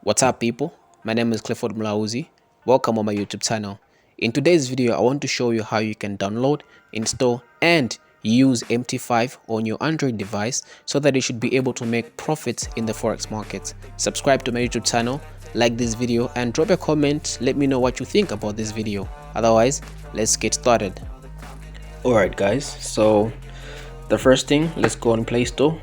What's up, people? My name is Clifford Mlauzi. Welcome on my YouTube channel. In today's video, I want to show you how you can download, install, and use MT5 on your Android device so that you should be able to make profits in the Forex market. Subscribe to my YouTube channel, like this video, and drop a comment. Let me know what you think about this video. Otherwise, let's get started. Alright guys, so the first thing, let's go on Play Store.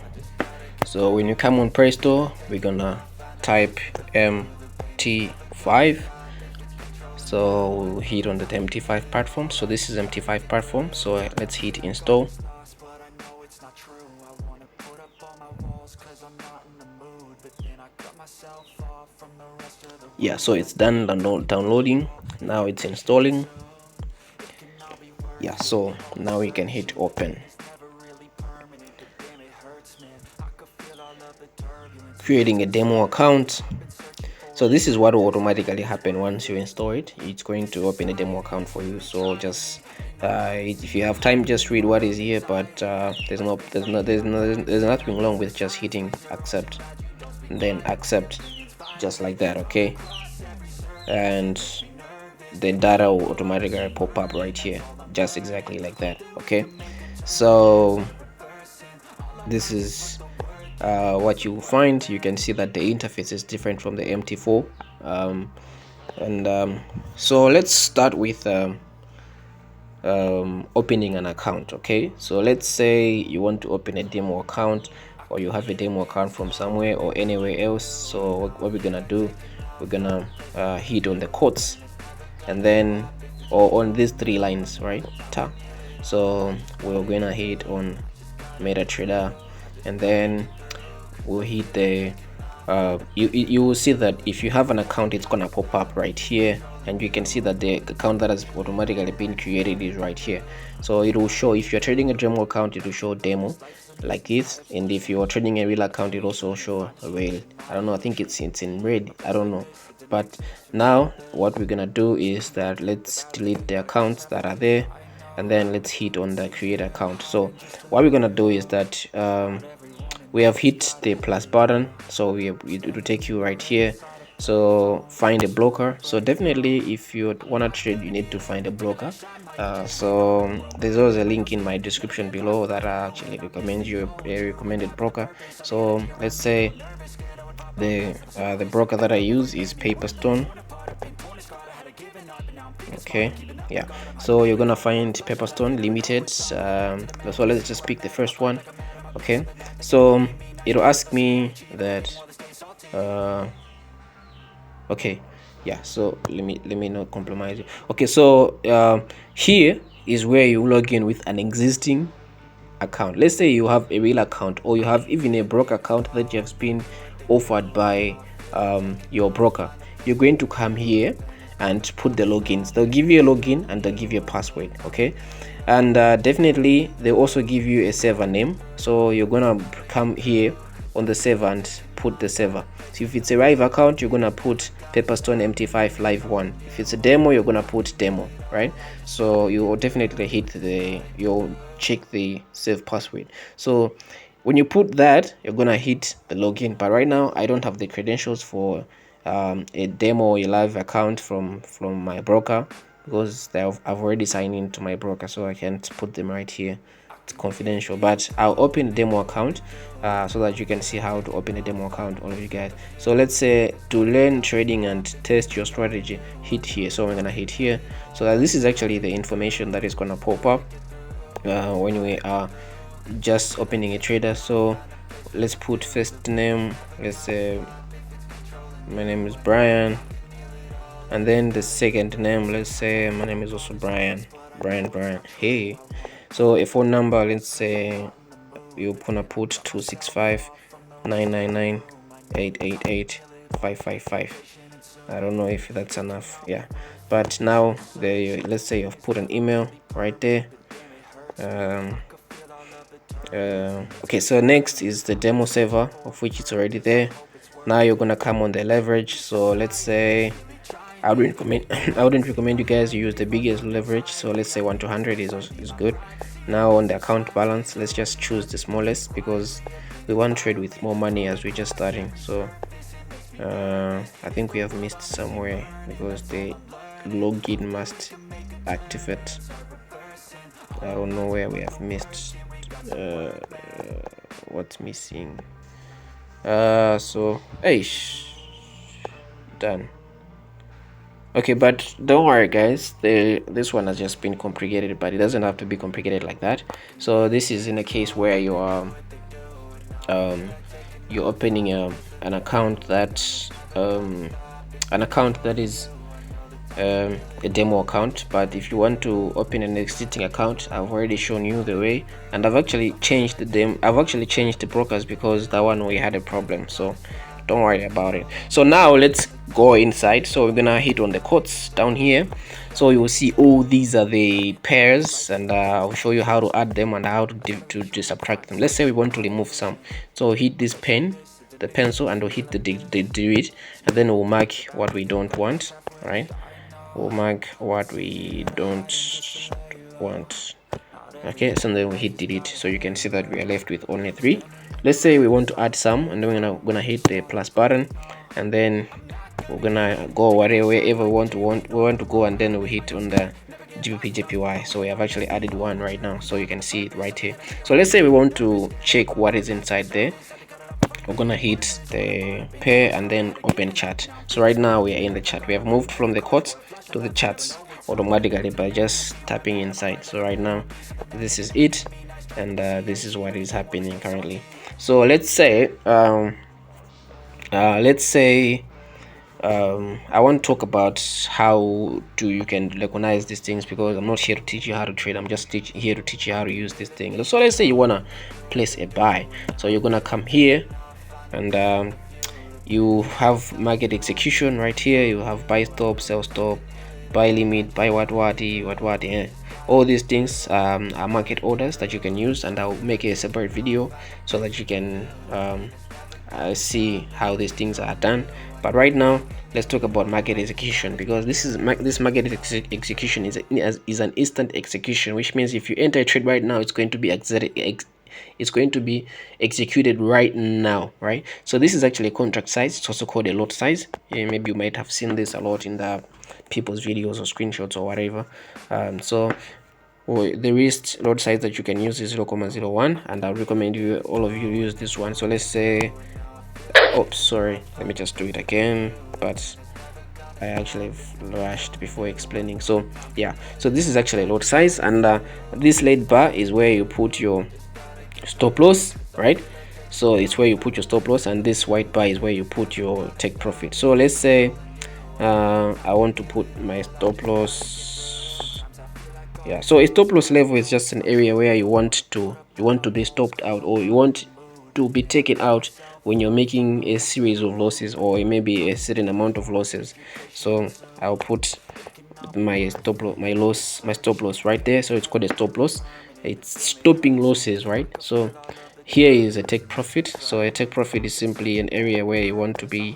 So when you come on Play Store, we're gonna type MT5. So we'll hit on the MT5 platform. So this is MT5 platform, so let's hit install. Yeah, so it's done downloading. Now it's installing. Yeah, so now we can hit open. Creating a demo account. So this is what will automatically happen once you install it. It's going to open a demo account for you. So just if you have time, just read what is here. But there's nothing wrong with just hitting accept and then accept, just like that. Okay, and the data will automatically pop up right here, just exactly like that. Okay, so this is what you find. You can see that the interface is different from the MT4. So let's start with opening an account. Okay, so let's say you want to open a demo account, or you have a demo account from somewhere or anywhere else. So what we're gonna do, we're gonna hit on the quotes, and then or on these three lines right. So we're gonna hit on MetaTrader, and then we'll hit the you will see that if you have an account, it's gonna pop up right here, and you can see that the account that has automatically been created is right here. So it will show, if you're trading a demo account, it will show demo like this, and if you're trading a real account, it also show real. I don't know, I think it's in red, I don't know. But now what we're gonna do is that let's delete the accounts that are there, and then let's hit on the create account. So what we're gonna do is that we have hit the plus button, so it will take you right here. So find a broker. So definitely if you want to trade, you need to find a broker. So there's always a link in my description below that I actually recommend you a recommended broker. So let's say the broker that I use is Paperstone. Okay, yeah, so you're gonna find Paperstone Limited. So let's just pick the first one. Okay, so it'll ask me that okay, yeah, so let me not compromise it. Okay, so here is where you log in with an existing account. Let's say you have a real account, or you have even a broker account that you have been offered by your broker. You're going to come here and put the logins. They'll give you a login and they'll give you a password. Okay, and definitely they also give you a server name. So you're gonna come here on the server and put the server. So if it's a live account, you're gonna put Paperstone MT5 live 1. If it's a demo, you're gonna put demo, right? So you will definitely hit you'll check the save password. So when you put that, you're gonna hit the login. But right now I don't have the credentials for a demo or a live account from my broker, because I've already signed into my broker, so I can't put them right here. It's confidential. But I'll open a demo account so that you can see how to open a demo account, all of you guys. So let's say to learn trading and test your strategy, hit here. So I'm gonna hit here. So this is actually the information that is gonna pop up when we are just opening a trader. So let's put first name, let's say my name is Brian, and then the second name, let's say my name is also Brian. Hey, so a phone number, let's say you're gonna put 265-999-888-555. I don't know if that's enough. Yeah, but now let's say you've put an email right there. Okay, so next is the demo server, of which it's already there. Now you're gonna come on the leverage. So let's say I wouldn't recommend you guys use the biggest leverage. So let's say 1 to 100 is good. Now on the account balance, let's just choose the smallest, because we want to trade with more money as we're just starting. So I think we have missed somewhere because the login must activate. I don't know where we have missed. uh, what's missing. So done. Okay, but don't worry guys, this one has just been complicated, but it doesn't have to be complicated like that. So this is in a case where you are you're opening an account that is a demo account. But if you want to open an existing account, I've already shown you the way, and I've actually changed the brokers because that one we had a problem, so don't worry about it. So now let's go inside. So we're gonna hit on the quotes down here. So you will see, oh, these are the pairs, and I'll show you how to add them and how to subtract them. Let's say we want to remove some, so hit this the pencil, and we'll hit the delete, and then we'll mark what we don't want. Right, we'll mark what we don't want. Okay, so then we hit delete, so you can see that we are left with only 3. Let's say we want to add some, and then we're gonna hit the plus button, and then we're gonna go wherever we want to go, and then we hit on the GBP so we have actually added one right now, so you can see it right here. So let's say we want to check what is inside there. We're gonna hit the pair and then open chart. So right now we are in the chart. We have moved from the quotes to the charts automatically by just tapping inside. So right now this is it, and this is what is happening currently. So let's say I want to talk about how you can recognize these things, because I'm not here to teach you how to trade. I'm just here to teach you how to use this thing. So let's say you want to place a buy. So you're gonna come here, and you have market execution right here. You have buy stop, sell stop, buy limit, buy what all these things are market orders that you can use, and I'll make a separate video so that you can see how these things are done. But right now let's talk about market execution, because this market execution is an instant execution, which means if you enter a trade right now, it's going to be executed right now, right? So this is actually a contract size. It's also called a lot size. Maybe you might have seen this a lot in the people's videos or screenshots or whatever. The risk lot size that you can use is 0.01, and I recommend all of you use this one. So let's say, oops, sorry, let me just do it again, but I actually rushed before explaining. So yeah, so this is actually a lot size, and this red bar is where you put your stop loss, right? So it's where you put your stop loss, and this white bar is where you put your take profit. So let's say I want to put my stop loss. Yeah, so a stop loss level is just an area where you want to be stopped out, or you want to be taken out when you're making a series of losses, or maybe a certain amount of losses. So I'll put my stop loss right there. So it's called a stop loss. It's stopping losses, right? So here is a take profit. So a take profit is simply an area where you want to be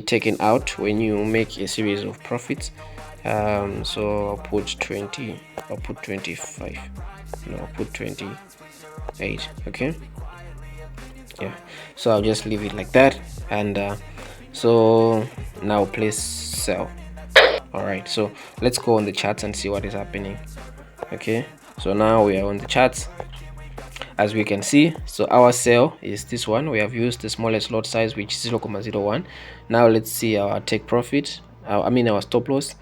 taken out when you make a series of profits. So I'll put 20, I'll put 25, no, I'll put 28. Okay, yeah, so I'll just leave it like that, and so now place sell. All right, so let's go on the charts and see what is happening. Okay, so now we are on the charts, as we can see. So our sell is this one. We have used the smallest lot size, which is 0.01. Now let's see our take profit, our stop loss.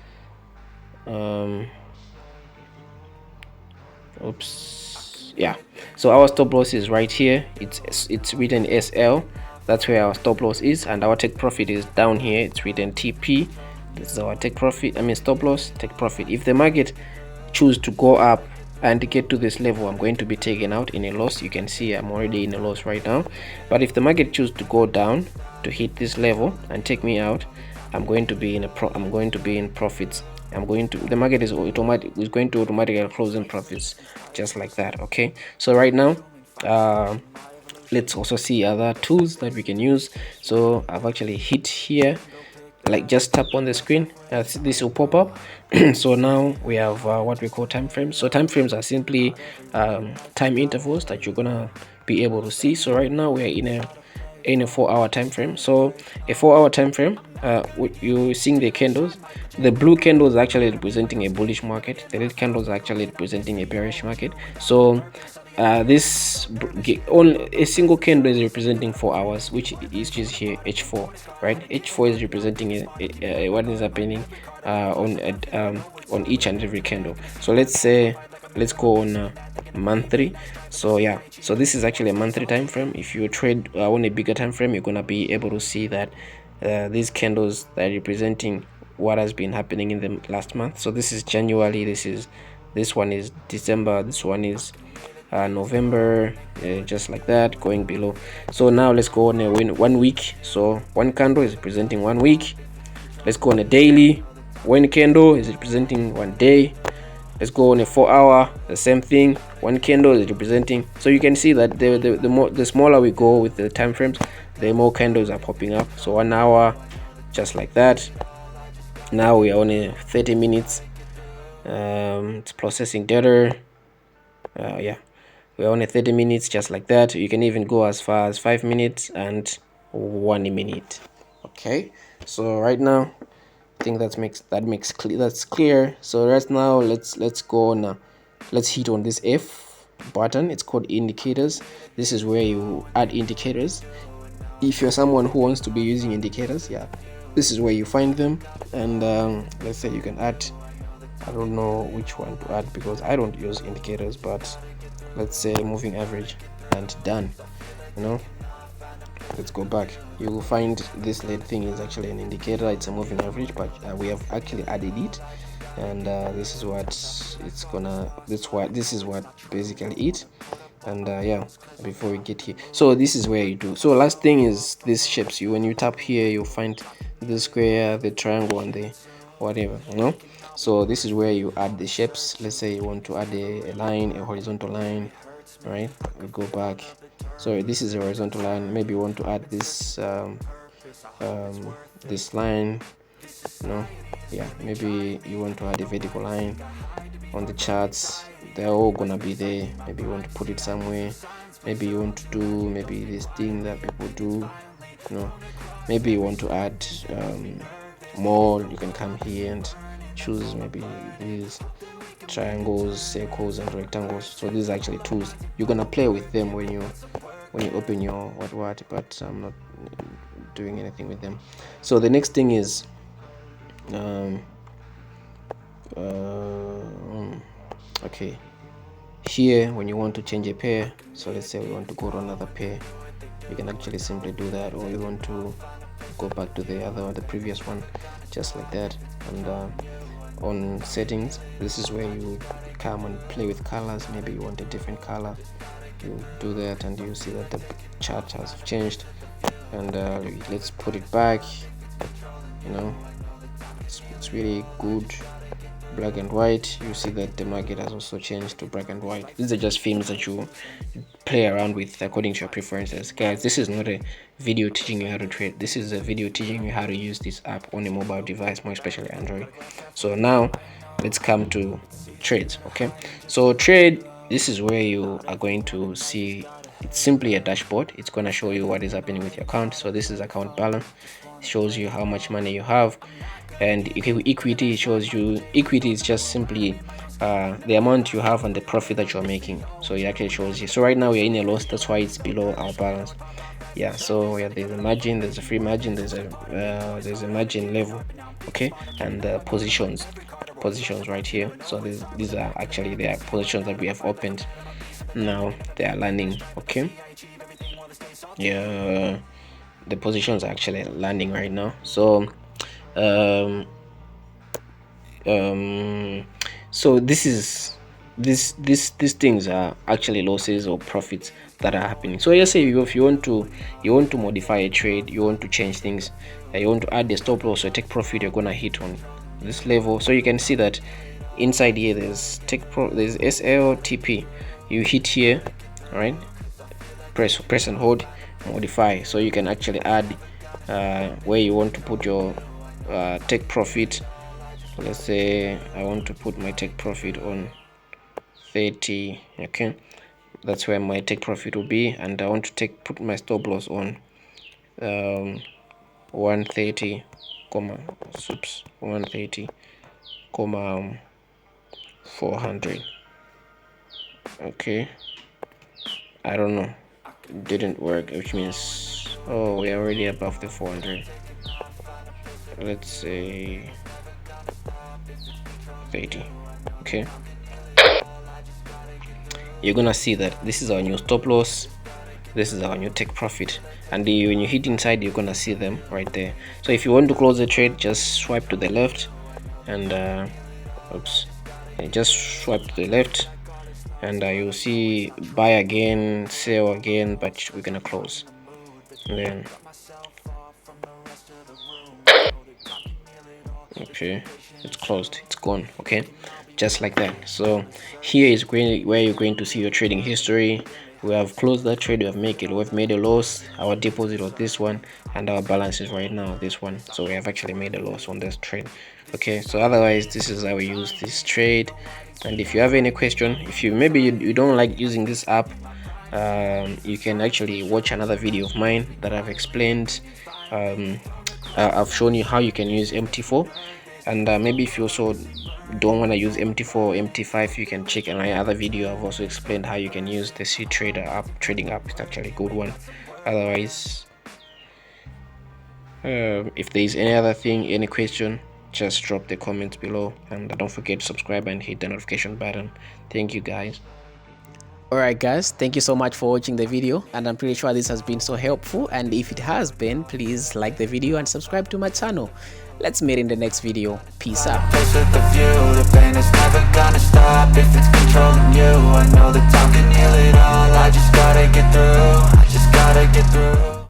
Oops, yeah, so our stop loss is right here. It's written SL. That's where our stop loss is, and our take profit is down here. It's written TP. This is our take profit, stop loss, take profit. If the market choose to go up and get to this level, I'm going to be taken out in a loss. You can see I'm already in a loss right now. But if the market choose to go down to hit this level and take me out, I'm going to be in profits. The market is going to automatically close in profits, just like that. Okay, so right now let's also see other tools that we can use. So I've actually hit here, like just tap on the screen, this will pop up. So now we have what we call time frames. So time frames are simply time intervals that you're gonna be able to see. So right now we are in a in a 4-hour time frame. So a 4-hour time frame, you seeing the candles. The blue candles are actually representing a bullish market, the red candles are actually representing a bearish market. So this on a single candle is representing 4 hours, which is just here h4, right? H4 is representing what is happening on each and every candle. So let's go on monthly. So yeah, so this is actually a monthly time frame. If you trade on a bigger time frame, you're gonna be able to see that these candles that are representing what has been happening in the last month. So this is January, this one is December, this one is November, just like that, going below. So now let's go on a 1 week. So one candle is representing 1 week. Let's go on a daily. One candle is representing 1 day. Let's go on a 4-hour, the same thing. One candle is representing. So you can see that the smaller we go with the time frames, the more candles are popping up. So 1 hour, just like that. Now we are on a 30 minutes. It's processing data. Yeah, we're on a 30 minutes, just like that. You can even go as far as 5 minutes and 1 minute. Okay, so right now I think that's clear. So right now let's go on, let's hit on this F button. It's called indicators. This is where you add indicators. If you're someone who wants to be using indicators, yeah, this is where you find them. And let's say you can add, I don't know which one to add because I don't use indicators, but let's say moving average, and done. Let's go back. You will find this lead thing is actually an indicator. It's a moving average, but we have actually added it, and this is what it's gonna, this is what basically it. And yeah, before we get here, so this is where you do. So last thing is these shapes. When you tap here, you'll find the square, the triangle, and the whatever, so this is where you add the shapes. Let's say you want to add a line, a horizontal line, right? We go back. So this is a horizontal line. Maybe you want to add this this line, yeah, maybe you want to add a vertical line on the charts. They're all gonna be there. Maybe you want to put it somewhere. Maybe you want to do maybe this thing that people do, maybe you want to add more. You can come here and choose maybe these triangles, circles, and rectangles. So these are actually tools. You're gonna play with them when you open your what, but I'm not doing anything with them. So the next thing is okay, here when you want to change a pair, so let's say we want to go to another pair, you can actually simply do that, or you want to go back to the previous one, just like that. And on settings, this is where you come and play with colors. Maybe you want a different color, you do that, and you see that the chart has changed. And let's put it back. It's really good. Black and white, you see that the market has also changed to black and white. These are just themes that you play around with according to your preferences. Guys, this is not a video teaching you how to trade. This is a video teaching you how to use this app on a mobile device, more especially Android. So now let's come to trades. Okay, so trade, this is where you are going to see, it's simply a dashboard. It's going to show you what is happening with your account. So this is account balance. It shows you how much money you have. And equity shows you, equity is just simply the amount you have and the profit that you're making. So it actually shows you. So right now we're in a loss, that's why it's below our balance. Yeah, so yeah, there's a margin, there's a free margin, there's a margin level, okay, and positions right here. So these are actually the positions that we have opened. Now they are landing, okay. Yeah, the positions are actually landing right now. So so these things are actually losses or profits that are happening. So let's say if you want to modify a trade, you want to change things, you want to add a stop loss or take profit, you're gonna hit on this level. So you can see that inside here there's there's SLTP. You hit here, all right, press and hold, modify. So you can actually add where you want to put your take profit. Let's say I want to put my take profit on 30, okay, that's where my take profit will be. And I want to put my stop loss on 130 comma 130 comma 400. Okay, I don't know, it didn't work, which means, oh, we're already above the 400. Let's say 30. Okay, you're gonna see that this is our new stop loss, this is our new take profit, and when you hit inside, you're gonna see them right there. So if you want to close the trade, just swipe to the left and just swipe to the left, and you'll see buy again, sell again, but we're gonna close, and then okay, it's closed, it's gone. Okay, just like that. So here is where you're going to see your trading history. We have closed that trade, we've made a loss. Our deposit was this one, and our balance is right now this one, so we have actually made a loss on this trade. Okay, so otherwise, this is how we use this trade. And if you have any question, if you maybe you don't like using this app, you can actually watch another video of mine that I've explained. I've shown you how you can use MT4, and maybe if you also don't want to use MT4 or MT5, you can check my other video. I've also explained how you can use the C Trader app, trading app. It's actually a good one. Otherwise, if there is any other thing, any question, just drop the comments below, and don't forget to subscribe and hit the notification button. Thank you, guys. Alright guys, thank you so much for watching the video, and I'm pretty sure this has been so helpful, and if it has been, please like the video and subscribe to my channel. Let's meet in the next video. Peace out. The pain is never gonna stop if it's controlling you. I know that time can heal it all. I just gotta get through.